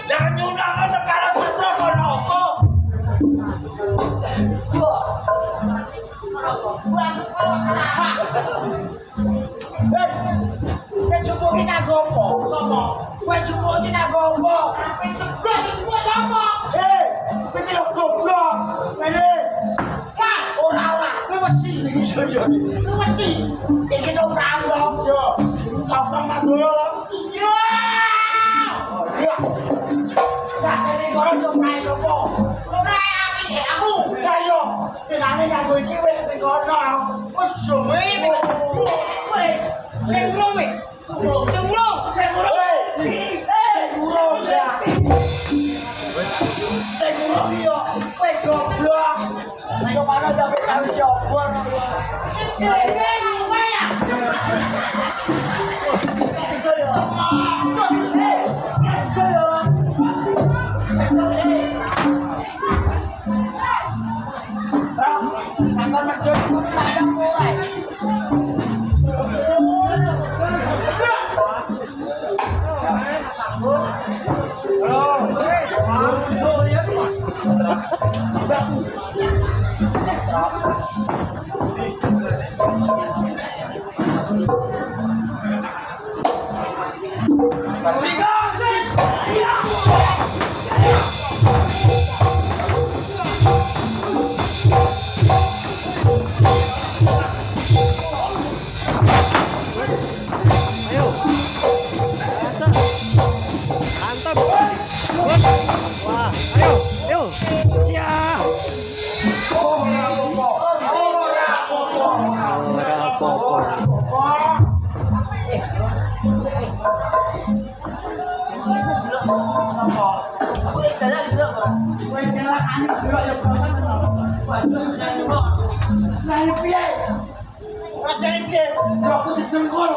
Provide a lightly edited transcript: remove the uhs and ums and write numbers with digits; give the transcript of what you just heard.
Jangan nyundang negara sastra kono apa? Kowe jupuk iki kanggo apa? Sopo? Kowe jupuk iki kanggo apa? Kowe ceplos jupuk sapa? Kowe iki lho goblok. Ngene. Wah, ora. Kowe mesti iki yo. Kowe mesti. Iki lho rambok yo. Coplok mandoyo lho. Iya. Oh, iya. Rasane karo yo prae sapa? Prae aku. Ya yo. Tenane kanggo iki wis ning kono. Wis suwe. Sing urung ya. Sing urung yo kowe goblok. Ayo mana sampe cawe siobor. Takon medhot kudu lanang ora. Saya piye? Aku dicengkol.